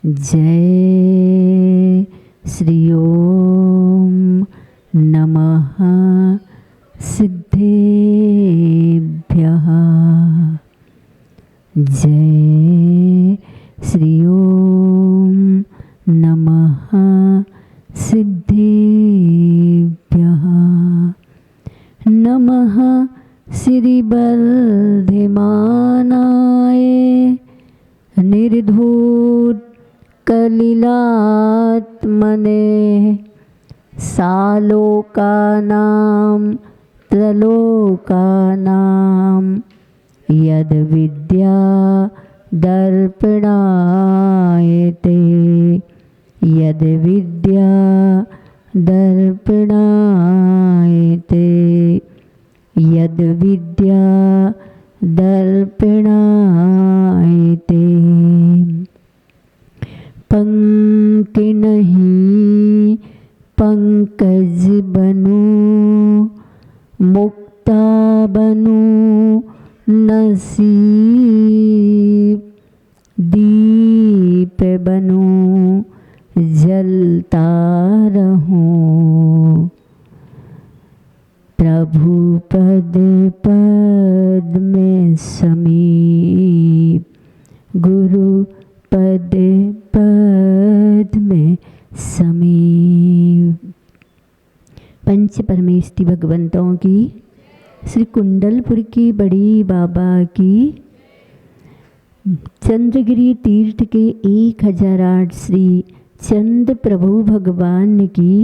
जय श्री ओम नमः सिद्धेभ्यः। जय श्री ओम नमः सिद्धेभ्यः। नमः श्री वर्धमानाय निर्धूत कलिलात्मने सालोकानां त्रलोकानां यद विद्या दर्पणायते यद विद्या दर्पणायते यद विद्या दर्पणायते। पंक्ति नहीं पंकज बनूं मुक्ता बनूं नसीब दीप बनूं जलता रहूं प्रभु पद पद में समीप गुरु पद पद में समीप। पंच परमेष्टि भगवंतों की श्री कुंडलपुर की बड़ी बाबा की चंद्रगिरी तीर्थ के 1008 श्री चंद प्रभु भगवान की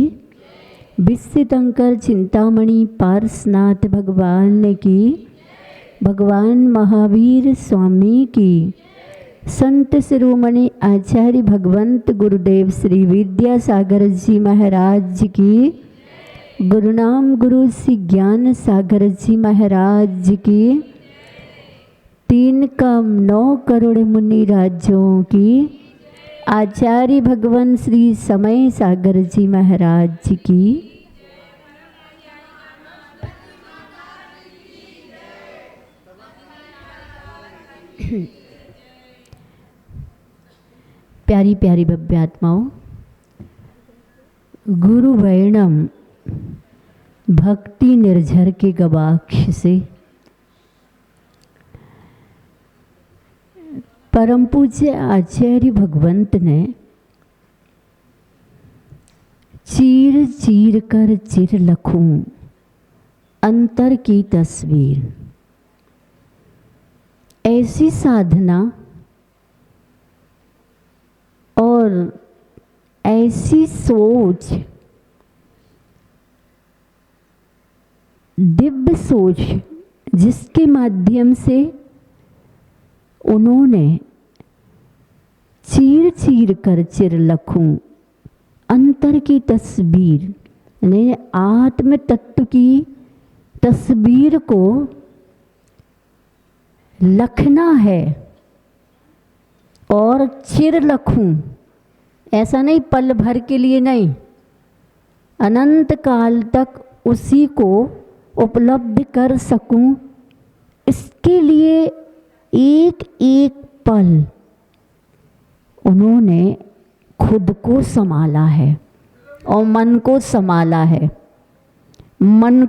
विश्वतंकर चिंतामणि पार्शनाथ भगवान की भगवान महावीर स्वामी की संत शिरोमणि आचार्य भगवंत गुरुदेव श्री विद्यासागर जी महाराज की गुरुनाम गुरु श्री ज्ञान सागर जी महाराज की 3,9 करोड़ मुनि राज्यों की आचार्य भगवान श्री समय सागर जी महाराज की प्यारी प्यारी भव्य आत्माओं, गुरु वैणम भक्ति निर्झर के गवाक्ष से परम पूज्य आचार्य भगवंत ने चीर चीर कर चिर लखूं अंतर की तस्वीर, ऐसी साधना और ऐसी सोच, दिव्य सोच जिसके माध्यम से उन्होंने चीर चीर कर चिर लखूं अंतर की तस्वीर ने आत्म तत्व की तस्वीर को लखना है। और चिर लखूं ऐसा नहीं पल भर के लिए नहीं, अनंत काल तक उसी को उपलब्ध कर सकूं, इसके लिए एक एक पल उन्होंने खुद को संभाला है और मन को संभाला है। मन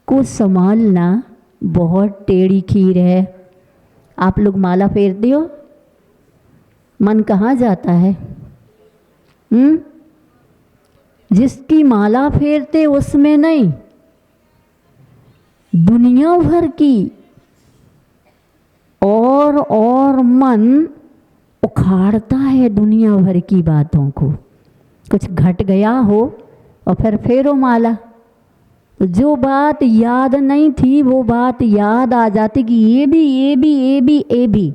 को संभालना बहुत टेढ़ी खीर है। आप लोग माला फेरते हो, मन कहाँ जाता है? जिसकी माला फेरते उसमें नहीं, दुनिया भर की और मन उखाड़ता है दुनिया भर की बातों को। कुछ घट गया हो और फिर फेरो माला, तो जो बात याद नहीं थी वो बात याद आ जाती कि ये भी।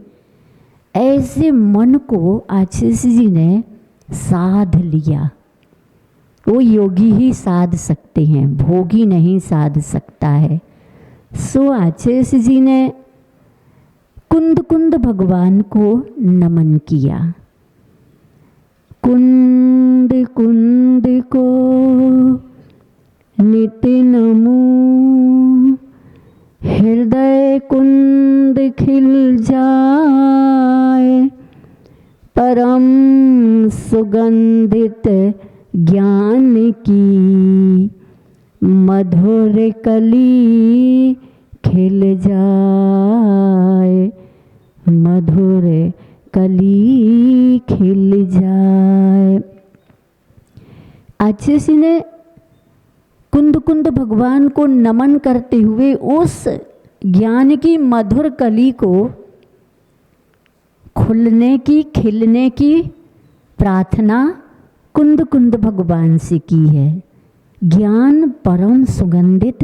ऐसे मन को आचार्य जी ने साध लिया। वो योगी ही साध सकते हैं, भोगी नहीं साध सकता है। सो आचार्य जी ने कुंद कुंद भगवान को नमन किया। कुंद कुंद को नित्य नमो, हृदय कुंद खिल जाए, परम सुगंधित ज्ञान की मधुर कली खिल जाए, मधुर कली खिल जाए। आचार्य ने कुंद कुंद भगवान को नमन करते हुए उस ज्ञान की मधुर कली को खुलने की, खिलने की प्रार्थना कुंद कुंद भगवान से की है। ज्ञान परम सुगंधित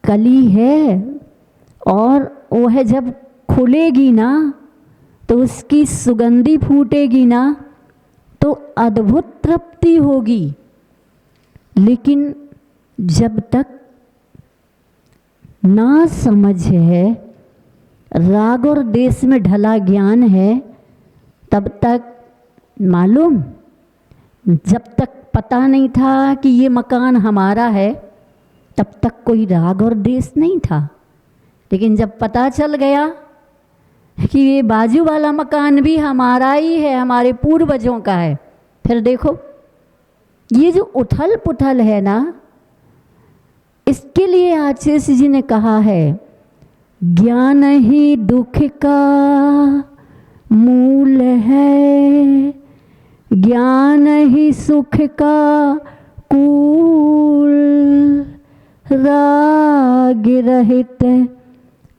कली है और वो है, जब खुलेगी ना तो उसकी सुगंधी फूटेगी ना तो अद्भुत तृप्ति होगी। लेकिन जब तक ना समझ है, राग और देश में ढला ज्ञान है, तब तक मालूम, जब तक पता नहीं था कि ये मकान हमारा है तब तक कोई राग और देश नहीं था। लेकिन जब पता चल गया कि ये बाजू वाला मकान भी हमारा ही है, हमारे पूर्वजों का है, फिर देखो ये जो उथल पुथल है ना, इसके लिए आचार्य जी ने कहा है ज्ञान ही दुख का मूल है, ज्ञान ही सुख का कूल, राग रहित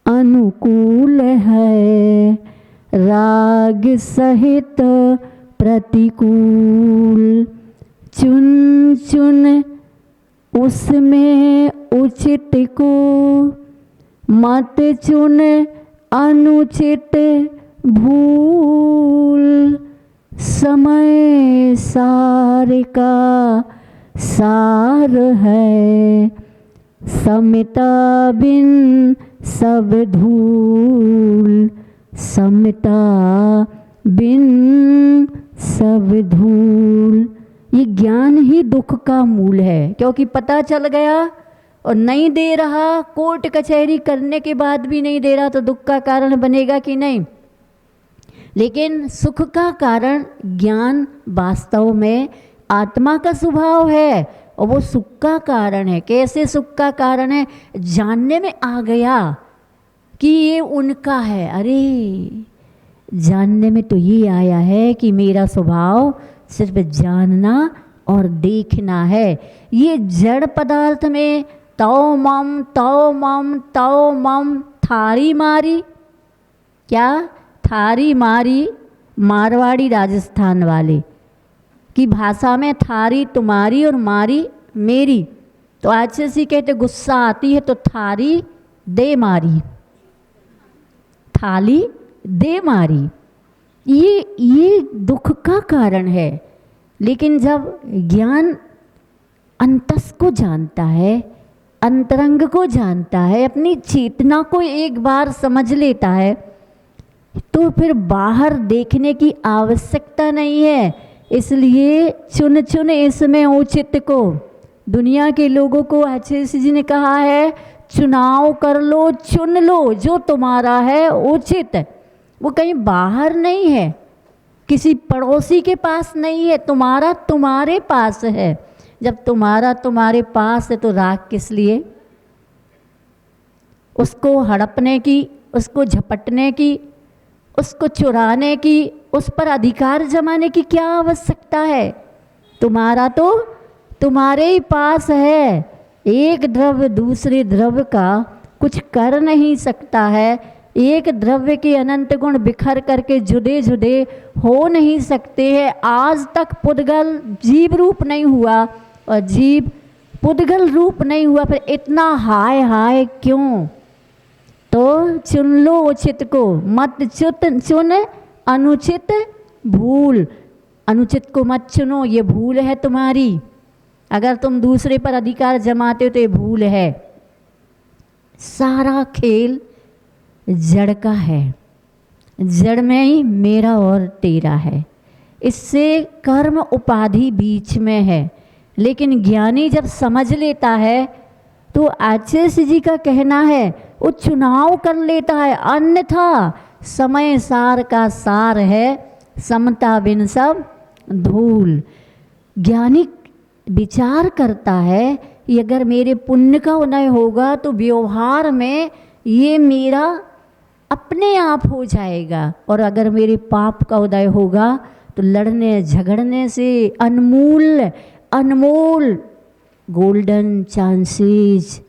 अनुकूल है, राग सहित प्रतिकूल। चुन चुन उसमें उचित को, मत चुन अनुचित भूल, समय सार का सार है, समता बिन सब धूल, समता बिन सब धूल। ये ज्ञान ही दुख का मूल है, क्योंकि पता चल गया और नहीं दे रहा, कोर्ट कचहरी करने के बाद भी नहीं दे रहा तो दुख का कारण बनेगा कि नहीं। लेकिन सुख का कारण ज्ञान वास्तव में आत्मा का स्वभाव है और वो सुख का कारण है। कैसे सुख का कारण है? जानने में आ गया कि ये उनका है। अरे जानने में तो ये आया है कि मेरा स्वभाव सिर्फ जानना और देखना है। ये जड़ पदार्थ में तौ मम तौ मम तौ मम थारी मारी, क्या थारी मारी मारवाड़ी राजस्थान वाले की भाषा में थारी तुम्हारी और मारी मेरी। तो आचार्य जी कहते गुस्सा आती है तो थारी दे मारी, थाली दे मारी। ये दुख का कारण है। लेकिन जब ज्ञान अंतस को जानता है, अंतरंग को जानता है, अपनी चेतना को एक बार समझ लेता है, तो फिर बाहर देखने की आवश्यकता नहीं है। इसलिए चुन चुन इसमें उचित को, दुनिया के लोगों को आचार्य जी ने कहा है चुनाव कर लो, चुन लो जो तुम्हारा है उचित। वो कहीं बाहर नहीं है, किसी पड़ोसी के पास नहीं है, तुम्हारा तुम्हारे पास है। जब तुम्हारा तुम्हारे पास है तो राग किस लिए? उसको हड़पने की, उसको झपटने की, उसको चुराने की, उस पर अधिकार जमाने की क्या आवश्यकता है? तुम्हारा तो तुम्हारे ही पास है। एक द्रव्य दूसरे द्रव्य का कुछ कर नहीं सकता है। एक द्रव्य के अनंत गुण बिखर करके जुदे जुदे हो नहीं सकते हैं। आज तक पुद्गल जीव रूप नहीं हुआ और जीव पुद्गल रूप नहीं हुआ, फिर इतना हाय हाय क्यों? तो चुन लो उचित को, मत चुन अनुचित भूल। अनुचित को मत चुनो, ये भूल है तुम्हारी। अगर तुम दूसरे पर अधिकार जमाते हो तो ये भूल है। सारा खेल जड़ का है, जड़ में ही मेरा और तेरा है। इससे कर्म उपाधि बीच में है। लेकिन ज्ञानी जब समझ लेता है तो आचार्य जी का कहना है वो चुनाव कर लेता है। अन्यथा समय सार का सार है, समता बिन सब धूल। ज्ञानी विचार करता है कि अगर मेरे पुण्य का उदय होगा तो व्यवहार में ये मेरा अपने आप हो जाएगा, और अगर मेरे पाप का उदय होगा तो लड़ने झगड़ने से अनमोल गोल्डन चांसेस,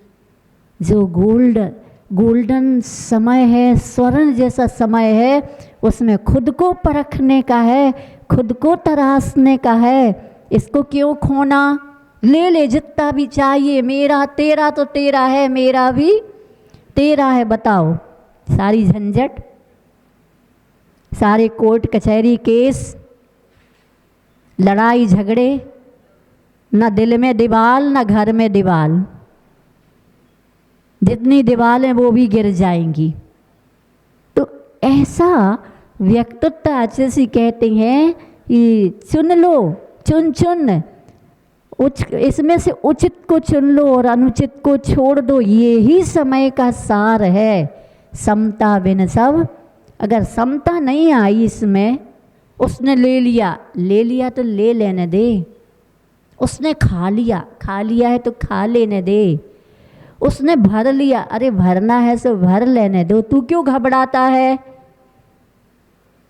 जो गोल्डन समय है, स्वर्ण जैसा समय है, उसमें खुद को परखने का है, खुद को तराशने का है। इसको क्यों खोना? ले जितना भी चाहिए, मेरा तेरा तो तेरा है, मेरा भी तेरा है। बताओ, सारी झंझट, सारे कोर्ट कचहरी केस, लड़ाई झगड़े, न दिल में दीवाल न घर में दीवाल, जितनी दीवारें वो भी गिर जाएंगी। तो ऐसा व्यक्तित्व आचार्य कहते हैं कि चुन लो, चुन इसमें से उचित को चुन लो और अनुचित को छोड़ दो। ये ही समय का सार है। समता बिन सब, अगर समता नहीं आई इसमें, उसने ले लिया तो ले लेने दे। उसने खा लिया है तो खा लेने दे। उसने भर लिया, अरे भरना है तो भर लेने दो। तू क्यों घबराता है?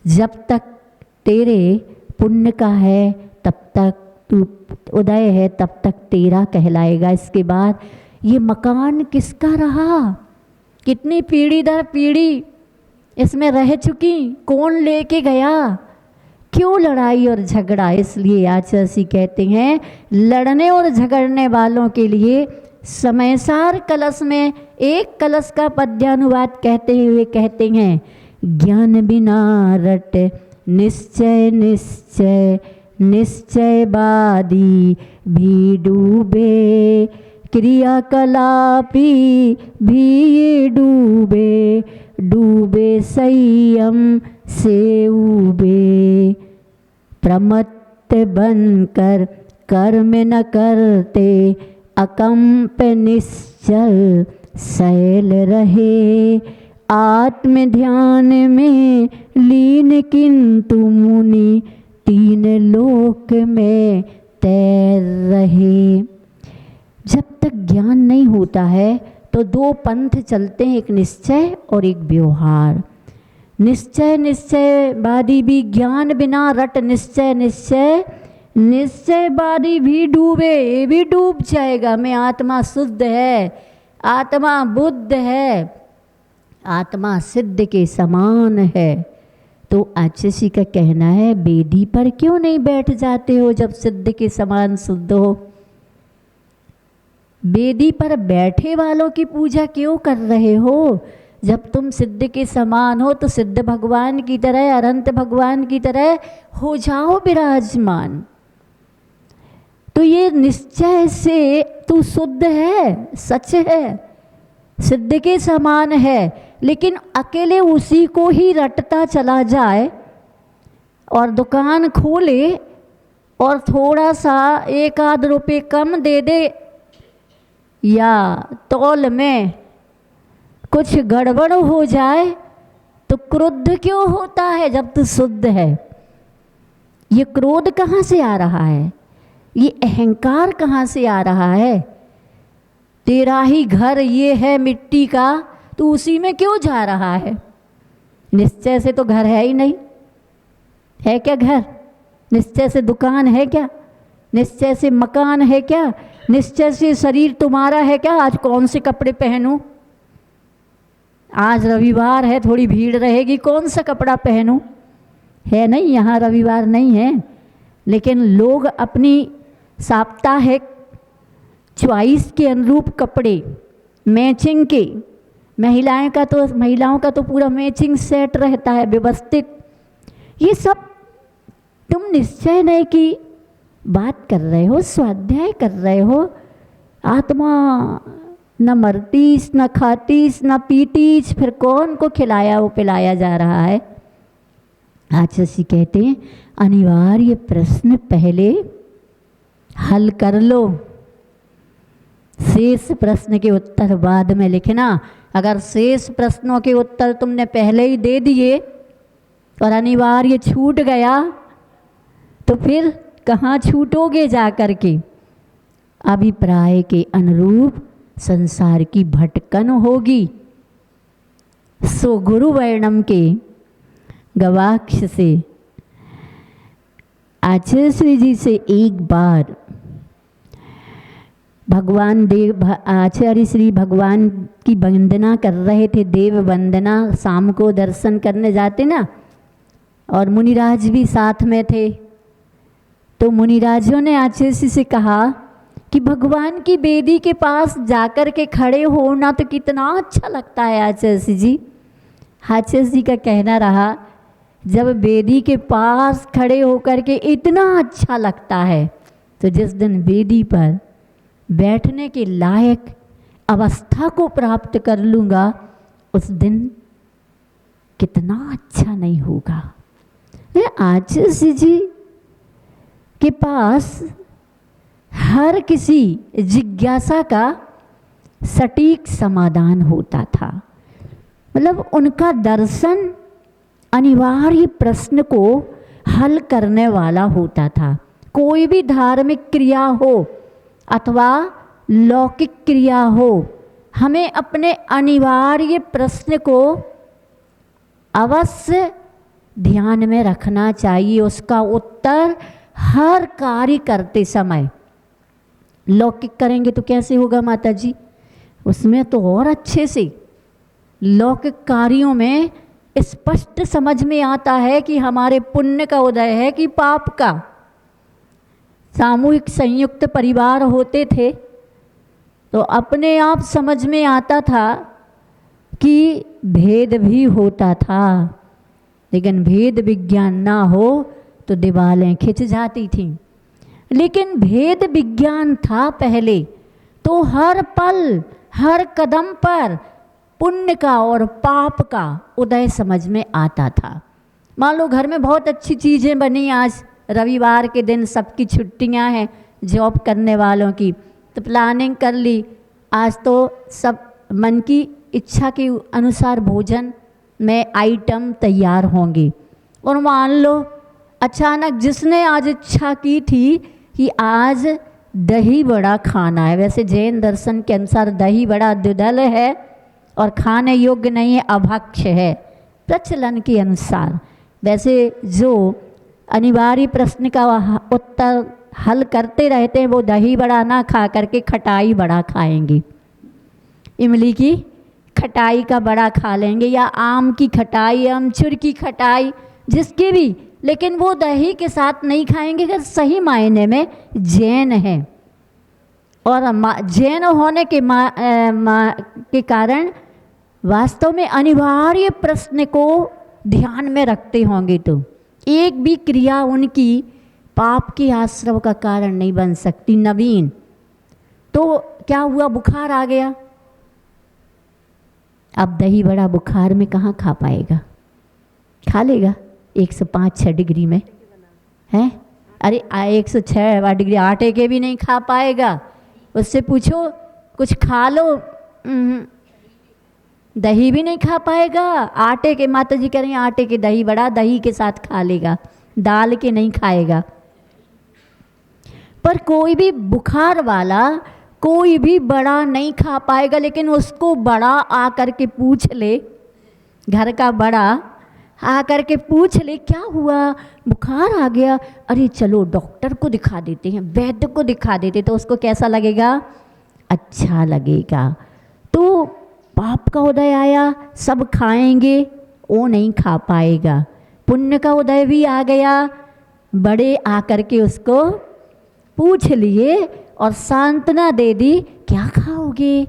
जब तक तेरे पुण्य का है तब तक तू उदय है, तब तक तेरा कहलाएगा। इसके बाद ये मकान किसका रहा? कितनी पीढ़ी दर पीढ़ी इसमें रह चुकी, कौन लेके गया? क्यों लड़ाई और झगड़ा? इसलिए आचार्य कहते हैं, लड़ने और झगड़ने वालों के लिए समयसार कलश में एक कलश का पद्यानुवाद कहते हुए कहते हैं, ज्ञान बिना रट निश्चय निश्चय निश्चयवादी भी डूबे, क्रियाकलापी भी ये डूबे, डूबे संयम से उबे, प्रमत्त बनकर कर्म न करते, अकंप निश्चल शैल रहे, आत्म ध्यान में लीन किंतु मुनि, तीन लोक में तैर रहे। जब तक ज्ञान नहीं होता है तो दो पंथ चलते हैं, एक निश्चय और एक व्यवहार। निश्चय निश्चयवादी भी, ज्ञान बिना रट निश्चय निश्चय निश्चयवादी भी डूबे, ये भी डूब जाएगा। मैं आत्मा शुद्ध है, आत्मा बुद्ध है, आत्मा सिद्ध के समान है। तो आचार्य का कहना है, वेदी पर क्यों नहीं बैठ जाते हो जब सिद्ध के समान शुद्ध हो? वेदी पर बैठे वालों की पूजा क्यों कर रहे हो? जब तुम सिद्ध के समान हो तो सिद्ध भगवान की तरह, अनंत भगवान की तरह हो जाओ विराजमान। तो ये निश्चय से तू शुद्ध है, सच है, सिद्ध के समान है, लेकिन अकेले उसी को ही रटता चला जाए और दुकान खोले और थोड़ा सा एक आध रुपये कम दे दे या तौल में कुछ गड़बड़ हो जाए तो क्रोध क्यों होता है जब तू शुद्ध है? ये क्रोध कहाँ से आ रहा है? ये अहंकार कहाँ से आ रहा है? तेरा ही घर ये है मिट्टी का, तो उसी में क्यों जा रहा है? निश्चय से तो घर है ही नहीं, है क्या घर? निश्चय से दुकान है क्या? निश्चय से मकान है क्या? निश्चय से शरीर तुम्हारा है क्या? आज कौन से कपड़े पहनूं? आज रविवार है, थोड़ी भीड़ रहेगी, कौन सा कपड़ा पहनूं? है नहीं, यहाँ रविवार नहीं है, लेकिन लोग अपनी साप्ताहिक चॉइस के अनुरूप कपड़े मैचिंग के, महिलाओं का तो पूरा मैचिंग सेट रहता है व्यवस्थित। ये सब तुम निश्चय नहीं की बात कर रहे हो, स्वाध्याय कर रहे हो। आत्मा न मरतीस न खातीस न पीतीस, फिर कौन को खिलाया वो पिलाया जा रहा है? आचार्य कहते हैं, अनिवार्य प्रश्न पहले हल कर लो, शेष प्रश्न के उत्तर बाद में लिखना। अगर शेष प्रश्नों के उत्तर तुमने पहले ही दे दिए और अनिवार्य छूट गया तो फिर कहाँ छूटोगे जा कर के। अभिप्राय के अनुरूप संसार की भटकन होगी। सो गुरु वर्णम के गवाक्ष से आचार्य श्री जी से एक बार भगवान देव आचार्य श्री भगवान की वंदना कर रहे थे, देव वंदना, शाम को दर्शन करने जाते ना, और मुनिराज भी साथ में थे। तो मुनिराजों ने आचार्य श्री से कहा कि भगवान की बेदी के पास जाकर के खड़े होना तो कितना अच्छा लगता है आचार्य श्री जी। आचार्य जी का कहना रहा, जब बेदी के पास खड़े होकर के इतना अच्छा लगता है तो जिस दिन बेदी पर बैठने के लायक अवस्था को प्राप्त कर लूँगा उस दिन कितना अच्छा नहीं होगा। आचार्य जी के पास हर किसी जिज्ञासा का सटीक समाधान होता था। मतलब उनका दर्शन अनिवार्य प्रश्न को हल करने वाला होता था। कोई भी धार्मिक क्रिया हो अथवा लौकिक क्रिया हो, हमें अपने अनिवार्य प्रश्न को अवश्य ध्यान में रखना चाहिए। उसका उत्तर हर कार्य करते समय, लौकिक करेंगे तो कैसे होगा माता जी, उसमें तो और अच्छे से लौकिक कार्यों में स्पष्ट समझ में आता है कि हमारे पुण्य का उदय है कि पाप का। सामूहिक संयुक्त परिवार होते थे तो अपने आप समझ में आता था कि भेद भी होता था, लेकिन भेद विज्ञान ना हो तो दीवारें खिंच जाती थीं। लेकिन भेद विज्ञान था पहले, तो हर पल हर कदम पर पुण्य का और पाप का उदय समझ में आता था। मान लो घर में बहुत अच्छी चीज़ें बनी, आज रविवार के दिन सबकी छुट्टियां हैं जॉब करने वालों की, तो प्लानिंग कर ली, आज तो सब मन की इच्छा के अनुसार भोजन में आइटम तैयार होंगे। और मान लो अचानक जिसने आज इच्छा की थी कि आज दही बड़ा खाना है, वैसे जैन दर्शन के अनुसार दही बड़ा द्विदल है और खाने योग्य नहीं है, अभक्ष्य है प्रचलन के अनुसार। वैसे जो अनिवार्य प्रश्न का उत्तर हल करते रहते हैं वो दही बड़ा ना खा करके खटाई बड़ा खाएंगे, इमली की खटाई का बड़ा खा लेंगे, या आम की खटाई, अमचूर की खटाई, जिसकी भी, लेकिन वो दही के साथ नहीं खाएंगे अगर सही मायने में जैन है। और जैन होने के कारण वास्तव में अनिवार्य प्रश्न को ध्यान में रखते होंगे तो एक भी क्रिया उनकी पाप के आश्रव का कारण नहीं बन सकती। नवीन तो क्या हुआ, बुखार आ गया, अब दही बड़ा बुखार में कहाँ खा पाएगा, खा लेगा 105-6 डिग्री में है, अरे 106 डिग्री आटे के भी नहीं खा पाएगा। उससे पूछो कुछ खा लो, दही भी नहीं खा पाएगा। आटे के, माता जी कह रही हैं आटे के दही बड़ा दही के साथ खा लेगा, दाल के नहीं खाएगा। पर कोई भी बुखार वाला कोई भी बड़ा नहीं खा पाएगा, लेकिन उसको बड़ा आकर के पूछ ले, घर का बड़ा आकर के पूछ ले क्या हुआ, बुखार आ गया, अरे चलो डॉक्टर को दिखा देते हैं, वैद्य को दिखा देते, तो उसको कैसा लगेगा, अच्छा लगेगा। तो पाप का उदय आया, सब खाएंगे, वो नहीं खा पाएगा। पुण्य का उदय भी आ गया, बड़े आकर के उसको पूछ लिए और सांत्वना दे दी, क्या खाओगे,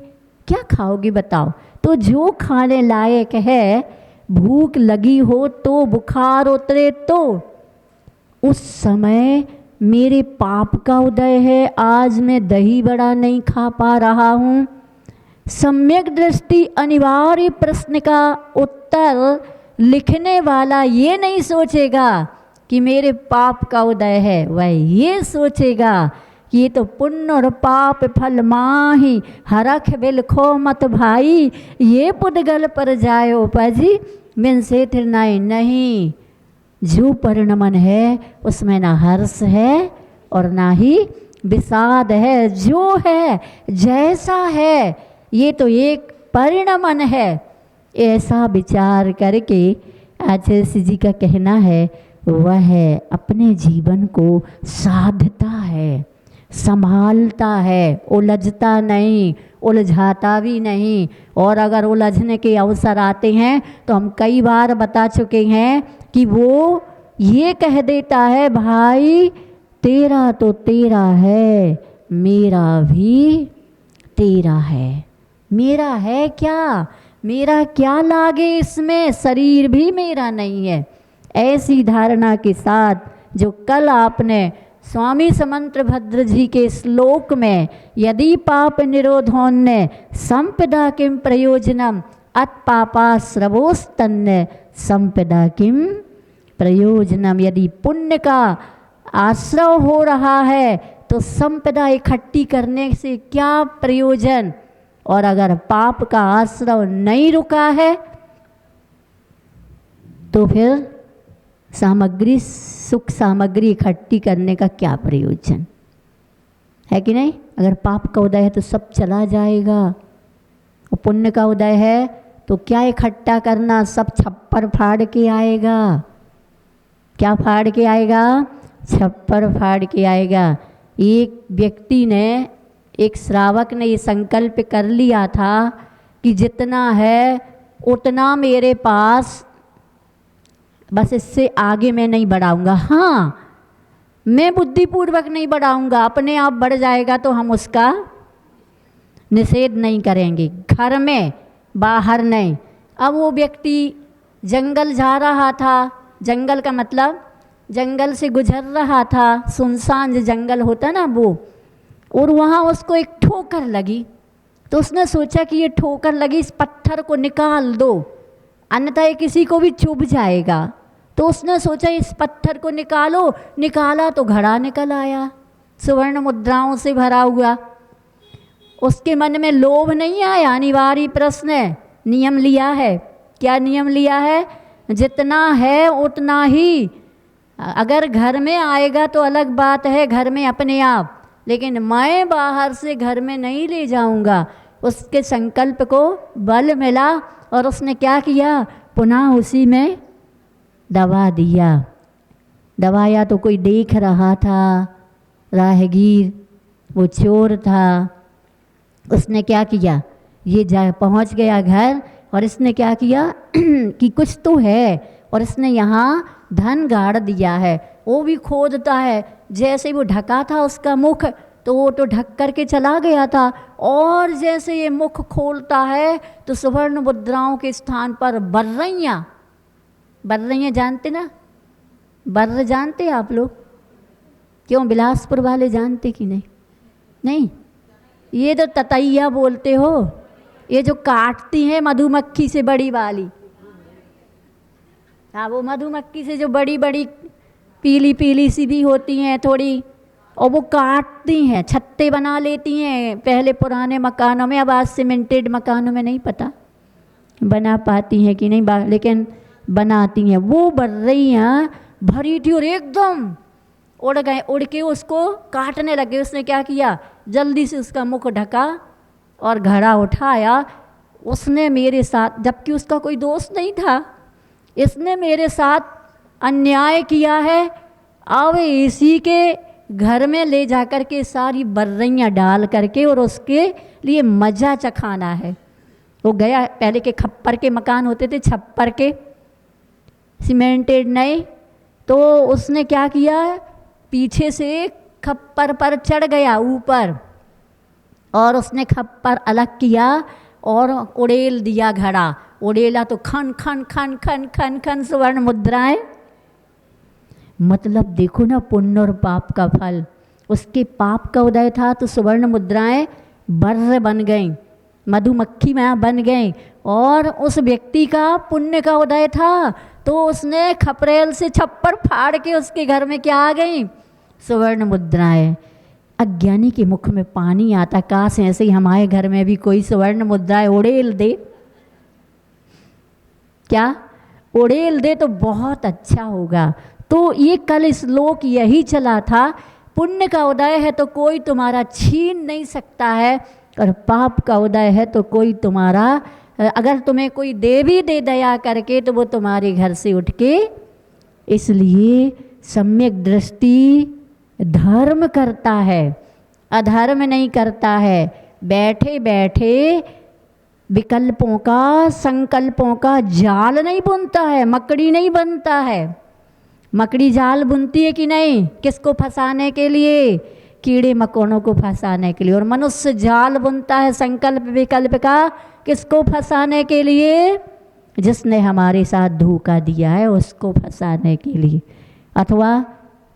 क्या खाओगे बताओ। तो जो खाने लायक है, भूख लगी हो तो, बुखार उतरे तो, उस समय मेरे पाप का उदय है, आज मैं दही बड़ा नहीं खा पा रहा हूँ। सम्यक दृष्टि अनिवार्य प्रश्न का उत्तर लिखने वाला ये नहीं सोचेगा कि मेरे पाप का उदय है, वह ये सोचेगा कि ये तो पुण्य और पाप फल माही, हरख बिलखो मत भाई, ये पुदगल पर जायो पाजी, मिन से थिरनाई नहीं, जो परिणमन है उसमें ना हर्ष है और ना ही विषाद है। जो है जैसा है ये तो एक परिणमन है, ऐसा विचार करके आचार्य जी का कहना है वह अपने जीवन को साधता है, संभालता है, उलझता नहीं, उलझाता भी नहीं। और अगर उलझने के अवसर आते हैं तो हम कई बार बता चुके हैं कि वो ये कह देता है भाई तेरा तो तेरा है, मेरा भी तेरा है। मेरा है क्या, मेरा क्या लागे इसमें, शरीर भी मेरा नहीं है। ऐसी धारणा के साथ जो कल आपने स्वामी समंतभद्र जी के श्लोक में यदि पाप निरोधोन्य संपदा किम प्रयोजनम अत पापाश्रवोस्तन्य संपदा किम प्रयोजनम, यदि पुण्य का आश्रव हो रहा है तो संपदा इकट्ठी करने से क्या प्रयोजन, और अगर पाप का आश्रव नहीं रुका है तो फिर सामग्री, सुख सामग्री इकट्ठी करने का क्या प्रयोजन है कि नहीं। अगर पाप का उदय है तो सब चला जाएगा, और पुण्य का उदय है तो क्या इकट्ठा करना, सब छप्पर फाड़ के आएगा। क्या फाड़ के आएगा, छप्पर फाड़ के आएगा। एक व्यक्ति ने, एक श्रावक ने ये संकल्प कर लिया था कि जितना है उतना मेरे पास, बस इससे आगे मैं नहीं बढ़ाऊंगा। हाँ, मैं बुद्धिपूर्वक नहीं बढ़ाऊंगा, अपने आप बढ़ जाएगा तो हम उसका निषेध नहीं करेंगे, घर में बाहर नहीं। अब वो व्यक्ति जंगल जा रहा था, जंगल का मतलब जंगल से गुजर रहा था, सुनसान जो जंगल होता ना वो, और वहाँ उसको एक ठोकर लगी। तो उसने सोचा कि ये ठोकर लगी, इस पत्थर को निकाल दो, अन्यथा ये किसी को भी चुभ जाएगा। तो उसने सोचा इस पत्थर को निकालो, निकाला तो घड़ा निकल आया, सुवर्ण मुद्राओं से भरा हुआ। उसके मन में लोभ नहीं आया। अनिवार्य प्रश्न है, नियम लिया है। क्या नियम लिया है, जितना है उतना ही। अगर घर में आएगा तो अलग बात है, घर में अपने आप, लेकिन मैं बाहर से घर में नहीं ले जाऊंगा। उसके संकल्प को बल मिला और उसने क्या किया, पुनः उसी में दबा दिया। दबाया तो कोई देख रहा था, राहगीर, वो चोर था। उसने क्या किया, ये जा पहुंच गया घर, और इसने क्या किया कि कुछ तो है, और इसने यहाँ धन गाड़ दिया है। वो भी खोदता है, जैसे वो ढका था उसका मुख, तो वो तो ढक करके चला गया था, और जैसे ये मुख खोलता है तो सुवर्ण मुद्राओं के स्थान पर बर्रैयाँ, बर्रैयाँ जानते ना, बर्र जानते आप लोग? क्यों, बिलासपुर वाले जानते कि नहीं? नहीं, ये तो ततैया बोलते हो, ये जो काटती हैं मधुमक्खी से बड़ी वाली। हाँ, वो मधुमक्खी से जो बड़ी बड़ी पीली पीली सी भी होती हैं थोड़ी, और वो काटती हैं, छत्ते बना लेती हैं पहले पुराने मकानों में। अब आज सीमेंटेड मकानों में नहीं पता बना पाती हैं कि नहीं, लेकिन बनाती हैं। वो बर्रैयाँ भरी थी और एकदम उड़ गए, उड़ के उसको काटने लगे। उसने क्या किया, जल्दी से उसका मुख ढका और घड़ा उठाया। उसने मेरे साथ, जबकि उसका कोई दोष नहीं था, इसने मेरे साथ अन्याय किया है। अब इसी के घर में ले जा कर के सारी बर्रैयाँ डाल करके और उसके लिए मज़ा चखाना है। वो गया, पहले के खप्पर के मकान होते थे, छप्पर के, सीमेंटेड नहीं, तो उसने क्या किया, पीछे से खप्पर पर चढ़ गया ऊपर, और उसने खप्पर अलग किया और उड़ेल दिया घड़ा। उड़ेला तो खन खन खन खन खन खन सुवर्ण मुद्राएं। मतलब देखो ना, पुण्य और पाप का फल। उसके पाप का उदय था तो सुवर्ण मुद्राएं बर्र बन गई, मधुमक्खी में बन गई, और उस व्यक्ति का पुण्य का उदय था तो उसने खपरेल से छप्पर फाड़ के उसके घर में क्या आ गई, सुवर्ण मुद्राएं। अज्ञानी के मुख में पानी आता, काश ऐसे ही हमारे घर में भी कोई सुवर्ण मुद्राएं उड़ेल दे। क्या उड़ेल दे तो बहुत अच्छा होगा। तो ये कल श्लोक यही चला था, पुण्य का उदय है तो कोई तुम्हारा छीन नहीं सकता है, और पाप का उदय है तो कोई तुम्हारा, अगर तुम्हें कोई दे भी दे दया करके तो वो तुम्हारे घर से उठ के। इसलिए सम्यक दृष्टि धर्म करता है, अधर्म नहीं करता है। बैठे बैठे विकल्पों का, संकल्पों का जाल नहीं बुनता है, मकड़ी नहीं बनता है। मकड़ी जाल बुनती है कि नहीं, किसको फंसाने के लिए? कीड़े मकोड़ों को फंसाने के लिए। और मनुष्य जाल बुनता है संकल्प विकल्प का, किसको फंसाने के लिए? जिसने हमारे साथ धोखा दिया है उसको फंसाने के लिए। अथवा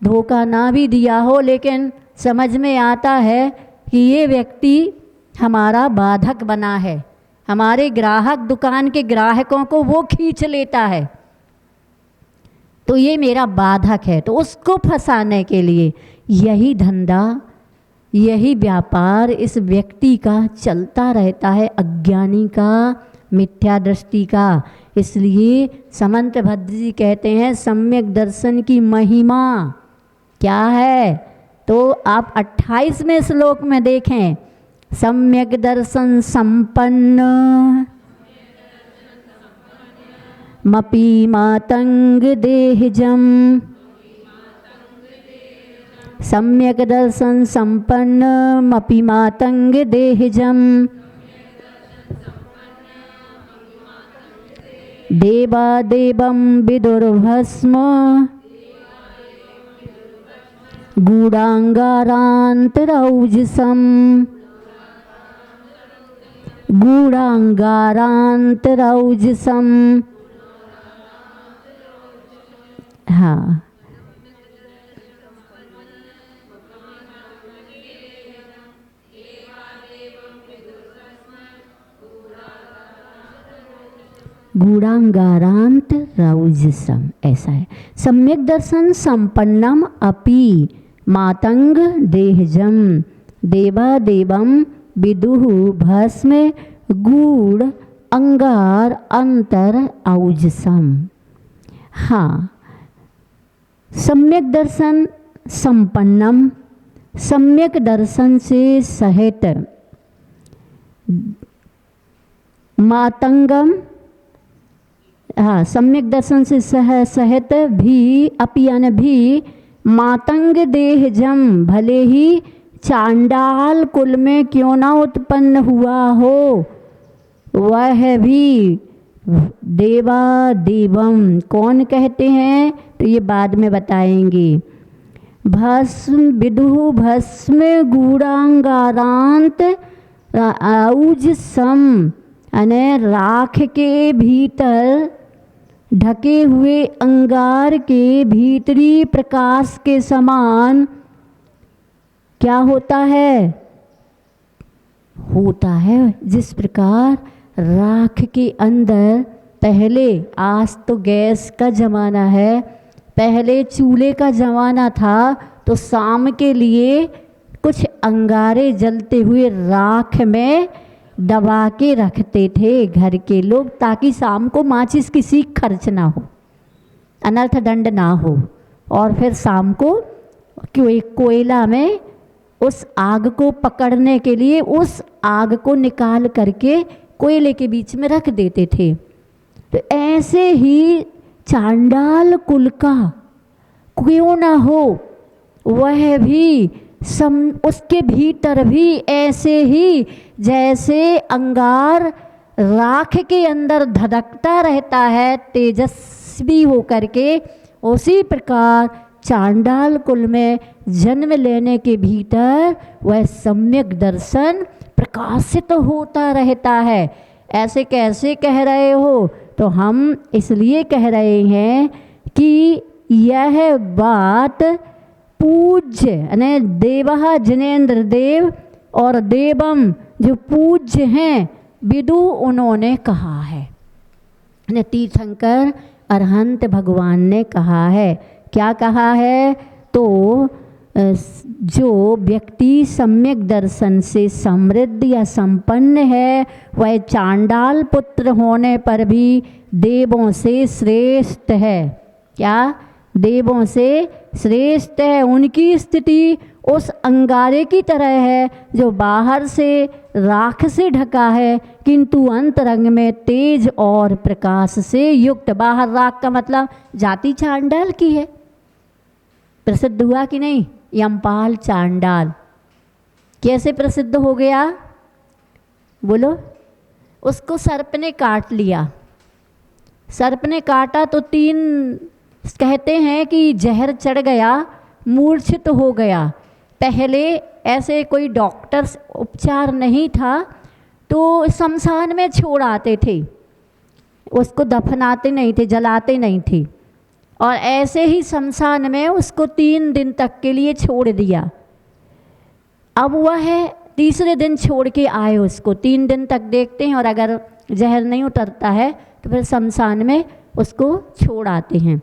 धोखा ना भी दिया हो लेकिन समझ में आता है कि ये व्यक्ति हमारा बाधक बना है, हमारे ग्राहक, दुकान के ग्राहकों को वो खींच लेता है, तो ये मेरा बाधक है, तो उसको फंसाने के लिए यही धंधा, यही व्यापार इस व्यक्ति का चलता रहता है, अज्ञानी का, मिथ्या दृष्टि का। इसलिए समंत भद्र जी कहते हैं सम्यक दर्शन की महिमा क्या है। तो आप 28वें श्लोक में देखें, सम्यक दर्शन संपन्न मपि मातंग देहजम, सम्यक दर्शन संपन्न मपि मातंग देहजम, देवा देवम विदुर्भस्म गूढ़ांगारांतरौजसम, गूढ़ांगारांतरौजसम। हाँ, गूढ़ांगारांत रौजसम, ऐसा है। सम्यक दर्शन संपन्नम अपि मातंग देहजम, देवा देवम विदुः भस्म गूढ़ अंगार अंतर औजसम। हाँ, सम्यक दर्शन संपन्नम, सम्यक दर्शन से सहित, मातंगम, हाँ, सम्यक दर्शन से सहित भी, अपियन भी, मातंग देहजम, भले ही चांडाल कुल में क्यों ना उत्पन्न हुआ हो, वह भी देवा देवम कौन कहते हैं तो ये बाद में बताएंगे। भस्म विदुः भस्म गूढ़ांगारांत औजसम, अने राख के भीतर ढके हुए अंगार के भीतरी प्रकाश के समान क्या होता है? होता है जिस प्रकार राख के अंदर, पहले, आज तो गैस का ज़माना है, पहले चूल्हे का ज़माना था, तो शाम के लिए कुछ अंगारे जलते हुए राख में दबा के रखते थे घर के लोग, ताकि शाम को माचिस किसी खर्च ना हो, अनर्थ दंड ना हो। और फिर शाम को कोयला में उस आग को पकड़ने के लिए उस आग को निकाल करके कोयले के बीच में रख देते थे। तो ऐसे ही चांडाल कुल का क्यों ना हो, वह भी उसके भीतर भी ऐसे ही जैसे अंगार राख के अंदर धधकता रहता है तेजस्वी होकर के, उसी प्रकार चांडाल कुल में जन्म लेने के भीतर वह सम्यक दर्शन प्रकाशित होता रहता है। ऐसे कैसे कह रहे हो? तो हम इसलिए कह रहे हैं कि यह बात पूज्य यानी देवः जिनेन्द्र देव और देवम जो पूज्य हैं विदु उन्होंने कहा है, तीर्थंकर अरहंत भगवान ने कहा है। क्या कहा है? तो जो व्यक्ति सम्यक दर्शन से समृद्ध या संपन्न है वह चांडाल पुत्र होने पर भी देवों से श्रेष्ठ है। क्या? देवों से श्रेष्ठ है। उनकी स्थिति उस अंगारे की तरह है जो बाहर से राख से ढका है किंतु अंतरंग में तेज और प्रकाश से युक्त। बाहर राख का मतलब जाति चांडाल की है। प्रसिद्ध हुआ कि नहीं? यमपाल चांडाल कैसे प्रसिद्ध हो गया? बोलो। उसको सर्प ने काट लिया। सर्प ने काटा तो 3 कहते हैं कि जहर चढ़ गया, मूर्छित हो गया। पहले ऐसे कोई डॉक्टर्स उपचार नहीं था तो शमशान में छोड़ आते थे, उसको दफनाते नहीं थे, जलाते नहीं थे, और ऐसे ही शमशान में उसको 3 दिन तक के लिए छोड़ दिया। अब वह 3रे दिन छोड़ के आए उसको, 3 दिन तक देखते हैं और अगर जहर नहीं उतरता है तो फिर शमशान में उसको छोड़ आते हैं।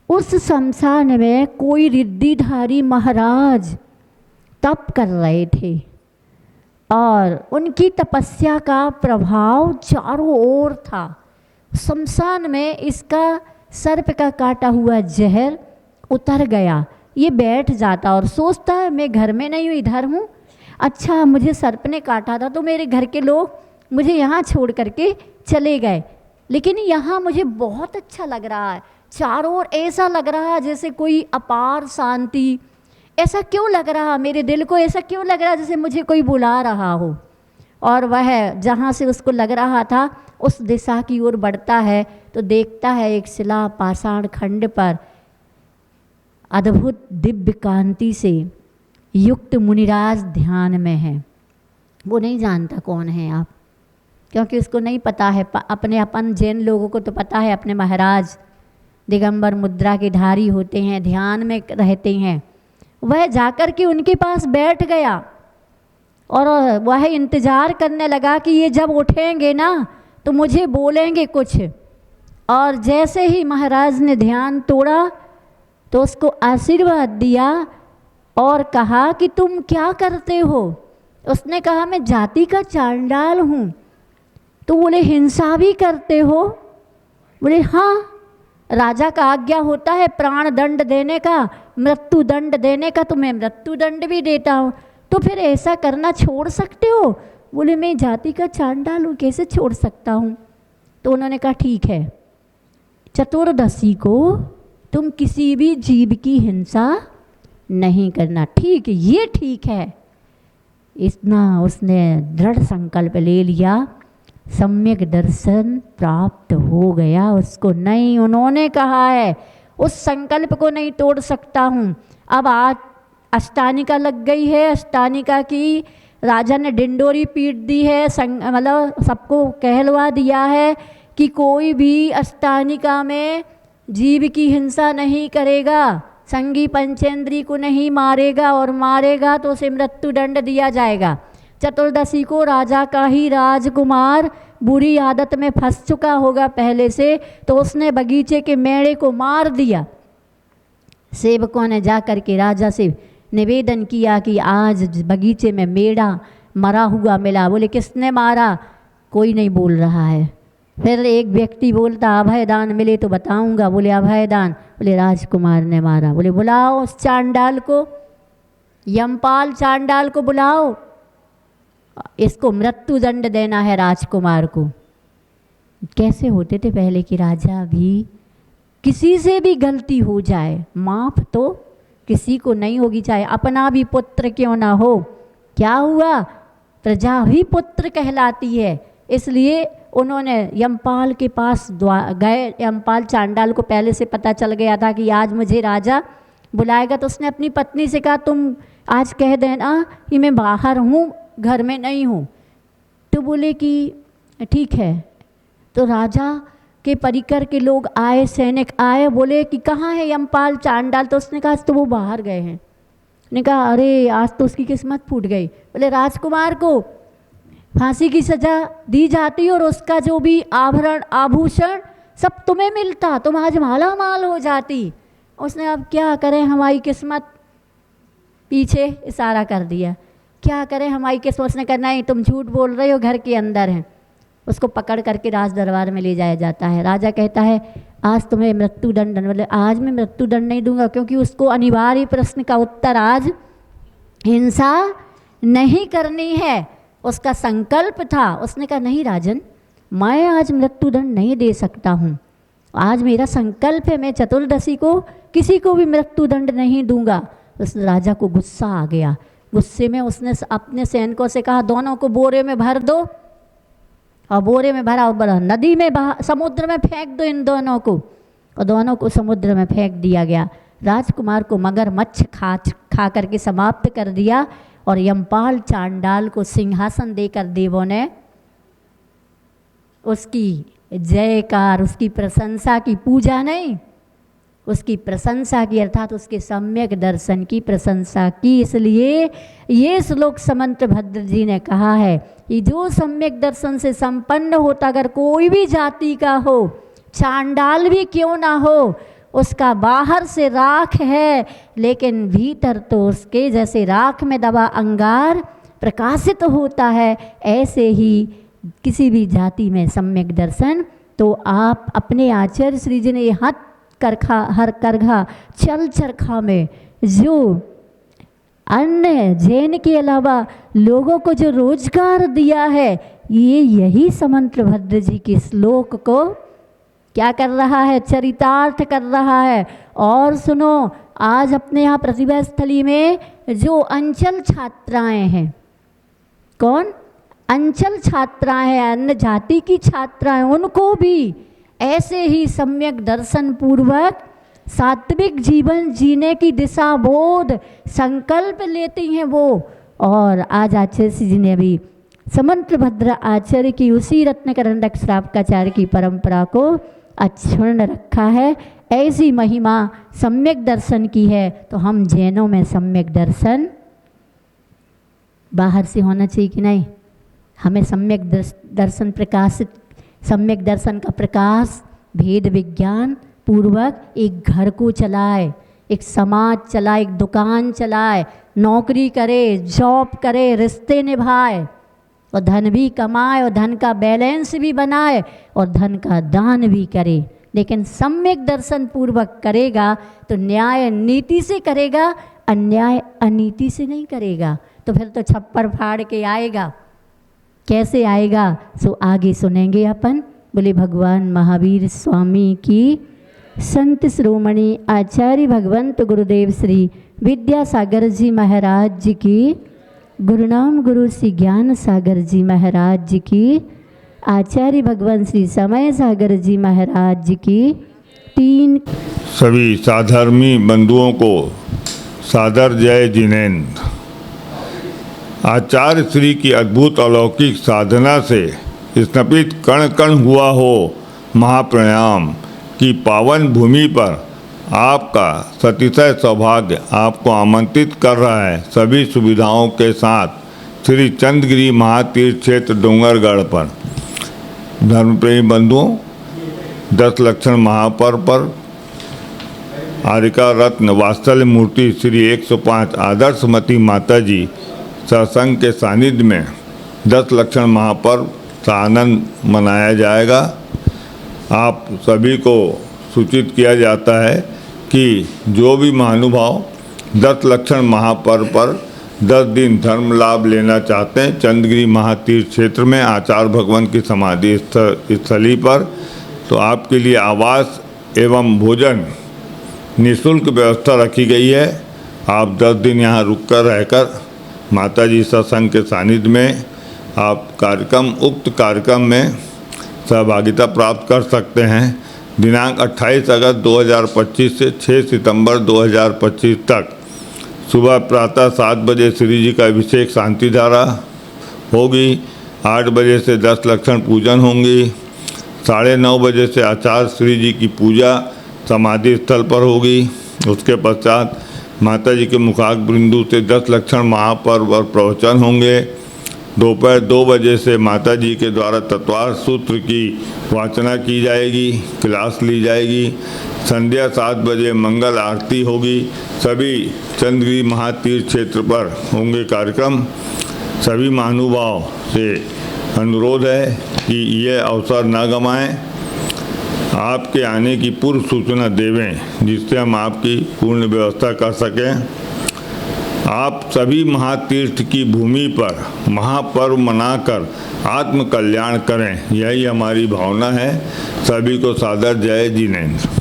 उस शमशान में कोई रिद्धिधारी महाराज तप कर रहे थे और उनकी तपस्या का प्रभाव चारों ओर था। शमशान में इसका सर्प का काटा हुआ जहर उतर गया। ये बैठ जाता और सोचता है मैं घर में नहीं हूँ, इधर हूँ। अच्छा, मुझे सर्प ने काटा था तो मेरे घर के लोग मुझे यहाँ छोड़ करके चले गए, लेकिन यहाँ मुझे बहुत अच्छा लग रहा है। चारों ओर ऐसा लग रहा है जैसे कोई अपार शांति। ऐसा क्यों लग रहा मेरे दिल को? ऐसा क्यों लग रहा जैसे मुझे कोई बुला रहा हो? और वह जहाँ से उसको लग रहा था उस दिशा की ओर बढ़ता है तो देखता है एक शिला पाषाण खंड पर अद्भुत दिव्य कांति से युक्त मुनिराज ध्यान में है। वो नहीं जानता कौन है आप, क्योंकि उसको नहीं पता है। अपन जैन लोगों को तो पता है अपने महाराज दिगंबर मुद्रा के धारी होते हैं, ध्यान में रहते हैं। वह जाकर के उनके पास बैठ गया और वह इंतज़ार करने लगा कि ये जब उठेंगे ना तो मुझे बोलेंगे कुछ। और जैसे ही महाराज ने ध्यान तोड़ा तो उसको आशीर्वाद दिया और कहा कि तुम क्या करते हो? उसने कहा मैं जाति का चांडाल हूँ। तो बोले हिंसा भी करते हो? बोले हाँ, राजा का आज्ञा होता है प्राण दंड देने का, मृत्यु दंड देने का, तो मैं मृत्यु दंड भी देता हूँ। तो फिर ऐसा करना छोड़ सकते हो? बोले मैं जाति का चांडाल हूँ, कैसे छोड़ सकता हूँ? तो उन्होंने कहा ठीक है, चतुर्दशी को तुम किसी भी जीव की हिंसा नहीं करना। ठीक, ये ठीक है। इतना उसने दृढ़ संकल्प ले लिया, सम्यक दर्शन प्राप्त हो गया उसको। नहीं, उन्होंने कहा है उस संकल्प को नहीं तोड़ सकता हूँ। अब आज अष्टानिका लग गई है, अष्टानिका की राजा ने डिंडोरी पीट दी है, मतलब सबको कहलवा दिया है कि कोई भी अष्टानिका में जीव की हिंसा नहीं करेगा, संगी पंचेंद्री को नहीं मारेगा, और मारेगा तो उसे मृत्यु दंड दिया जाएगा। चतुर्दशी को राजा का ही राजकुमार बुरी आदत में फंस चुका होगा पहले से, तो उसने बगीचे के मेढ़े को मार दिया। सेवकों ने जाकर के राजा से निवेदन किया कि आज बगीचे में मेढ़ा मरा हुआ मिला। बोले किसने मारा? कोई नहीं बोल रहा है। फिर एक व्यक्ति बोलता अभयदान मिले तो बताऊंगा। बोले अभयदान? बोले राजकुमार ने मारा। बोले बुलाओ उस चांडाल को, यमपाल चांडाल को बुलाओ, इसको मृत्यु दंड देना है राजकुमार को। कैसे होते थे पहले कि राजा भी किसी से भी गलती हो जाए माफ तो किसी को नहीं होगी, चाहे अपना भी पुत्र क्यों ना हो। क्या हुआ? प्रजा भी पुत्र कहलाती है। इसलिए उन्होंने यमपाल के पास गए। यमपाल चांडाल को पहले से पता चल गया था कि आज मुझे राजा बुलाएगा, तो उसने अपनी पत्नी से कहा तुम आज कह देना कि मैं बाहर हूँ, घर में नहीं हूँ। तो बोले कि ठीक है। तो राजा के परिकर के लोग आए, सैनिक आए, बोले कि कहाँ है यमपाल चांडाल? तो उसने कहा तो वो बाहर गए हैं। ने कहा अरे आज तो उसकी किस्मत फूट गई। बोले राजकुमार को फांसी की सज़ा दी जाती और उसका जो भी आभरण आभूषण सब तुम्हें मिलता, तुम आज माला माल हो जाती। उसने अब क्या करें, हमारी किस्मत पीछे इशारा कर दिया। क्या करें, हमारी किस्मत ने करना ही, तुम झूठ बोल रहे हो, घर के अंदर हैं। उसको पकड़ करके राज दरबार में ले जाया जाता है। राजा कहता है आज तुम्हें मृत्युदंड, मतलब आज मैं मृत्युदंड नहीं दूंगा, क्योंकि उसको अनिवार्य प्रश्न का उत्तर आज हिंसा नहीं करनी है, उसका संकल्प था। उसने कहा नहीं राजन, मैं आज मृत्युदंड नहीं दे सकता हूँ, आज मेरा संकल्प है, मैं चतुर्दशी को किसी को भी मृत्युदंड नहीं दूंगा। उस राजा को गुस्सा आ गया। गुस्से में उसने अपने सैनिकों से कहा दोनों को बोरे में भर दो, और बोरे में भरा और नदी में समुद्र में फेंक दो इन दोनों को। और दोनों को समुद्र में फेंक दिया गया। राजकुमार को मगरमच्छ खा करके समाप्त कर दिया। और यमपाल चांडाल को सिंहासन देकर देवों ने उसकी जयकार, उसकी प्रशंसा की, पूजा नहीं, उसकी प्रशंसा की, अर्थात उसके सम्यक दर्शन की प्रशंसा की। इसलिए ये श्लोक समंत भद्र जी ने कहा है कि जो सम्यक दर्शन से संपन्न होता, अगर कोई भी जाति का हो, चांडाल भी क्यों ना हो, उसका बाहर से राख है लेकिन भीतर तो उसके जैसे राख में दबा अंगार प्रकाशित होता है, ऐसे ही किसी भी जाति में सम्यक दर्शन। तो आप अपने आचार्य श्री जी ने हाथ करखा हर करघा चल चरखा में जो अन्य जैन के अलावा लोगों को जो रोजगार दिया है, ये यही समंत भद्र जी के श्लोक को क्या कर रहा है, चरितार्थ कर रहा है। और सुनो, आज अपने यहाँ प्रतिभा स्थली में जो अंचल छात्राएं हैं, कौन अंचल छात्राएं हैं, अन्य जाति की छात्राएं, उनको भी ऐसे ही सम्यक दर्शन पूर्वक सात्विक जीवन जीने की दिशा बोध संकल्प लेती हैं वो। और आज आचार्य जी ने भी समंत भद्र आचार्य की उसी रत्नकरंडक श्रावकाचार्य की परंपरा को अक्षुण्ण रखा है। ऐसी महिमा सम्यक दर्शन की है। तो हम जैनों में सम्यक दर्शन बाहर से होना चाहिए कि नहीं? हमें सम्यक दर्शन प्रकाशित, सम्यक दर्शन का प्रकाश भेद विज्ञान पूर्वक एक घर को चलाए, एक समाज चलाए, एक दुकान चलाए, नौकरी करे, जॉब करे, रिश्ते निभाए, और धन भी कमाए, और धन का बैलेंस भी बनाए, और धन का दान भी करे। लेकिन सम्यक दर्शन पूर्वक करेगा तो न्याय नीति से करेगा, अन्याय अनीति से नहीं करेगा। तो फिर तो छप्पर फाड़ के आएगा। कैसे आएगा सो आगे सुनेंगे अपन। बोले भगवान महावीर स्वामी की, संत श्रोमणी आचार्य भगवंत गुरुदेव श्री विद्यासागर जी महाराज जी की, गुरुनाम गुरु श्री ज्ञान सागर जी महाराज जी की, आचार्य भगवान श्री समय सागर जी महाराज जी की। तीन सभी साधर्मी बंधुओं को सादर जय जिनेन्द्र। आचार्य श्री की अद्भुत अलौकिक साधना से स्नपित कण कण हुआ हो महाप्रणाम की पावन भूमि पर आपका सतिशय सौभाग्य आपको आमंत्रित कर रहा है सभी सुविधाओं के साथ श्री चंद्रगिरी महातीर्थ क्षेत्र डोंगरगढ़ पर। धर्मप्रेमी बंधुओं, 10 लक्षण महापर्व पर आरिका रत्न वात्सल्य मूर्ति श्री 105 आदर्शमती माता जी सत्संग के सानिध्य में 10 लक्षण महापर्व का आनंद मनाया जाएगा। आप सभी को सूचित किया जाता है कि जो भी महानुभाव 10 लक्षण महापर्व पर 10 दिन धर्म लाभ लेना चाहते हैं चंद्रगिरी महातीर्थ क्षेत्र में आचार्य भगवान की समाधि स्थली पर, तो आपके लिए आवास एवं भोजन निःशुल्क व्यवस्था रखी गई है। आप 10 दिन यहाँ रुककर रहकर माता जी सत्संग के सानिध्य में आप उक्त कार्यक्रम में सहभागिता प्राप्त कर सकते हैं। दिनांक 28 अगस्त 2025 से 6 सितंबर 2025 तक सुबह प्रातः 7 बजे श्री जी का अभिषेक शांति धारा होगी। 8 बजे से 10 लक्षण पूजन होंगी। 9:30 बजे से आचार्य श्री जी की पूजा समाधि स्थल पर होगी। उसके पश्चात माता जी के मुखाग्र बिंदु से 10 लक्षण महापर्व और प्रवचन होंगे। दोपहर 2 बजे से माता जी के द्वारा तत्वार्थ सूत्र की वाचना की जाएगी, क्लास ली जाएगी। संध्या 7 बजे मंगल आरती होगी। सभी चंद्रगिरी महातीर्थ क्षेत्र पर होंगे कार्यक्रम। सभी महानुभाव से अनुरोध है कि यह अवसर न गंवाएं, आपके आने की पूर्व सूचना देवें जिससे हम आपकी पूर्ण व्यवस्था कर सकें। आप सभी महातीर्थ की भूमि पर महापर्व मनाकर आत्म कल्याण करें, यही हमारी भावना है। सभी को सादर जय जिनेंद्र।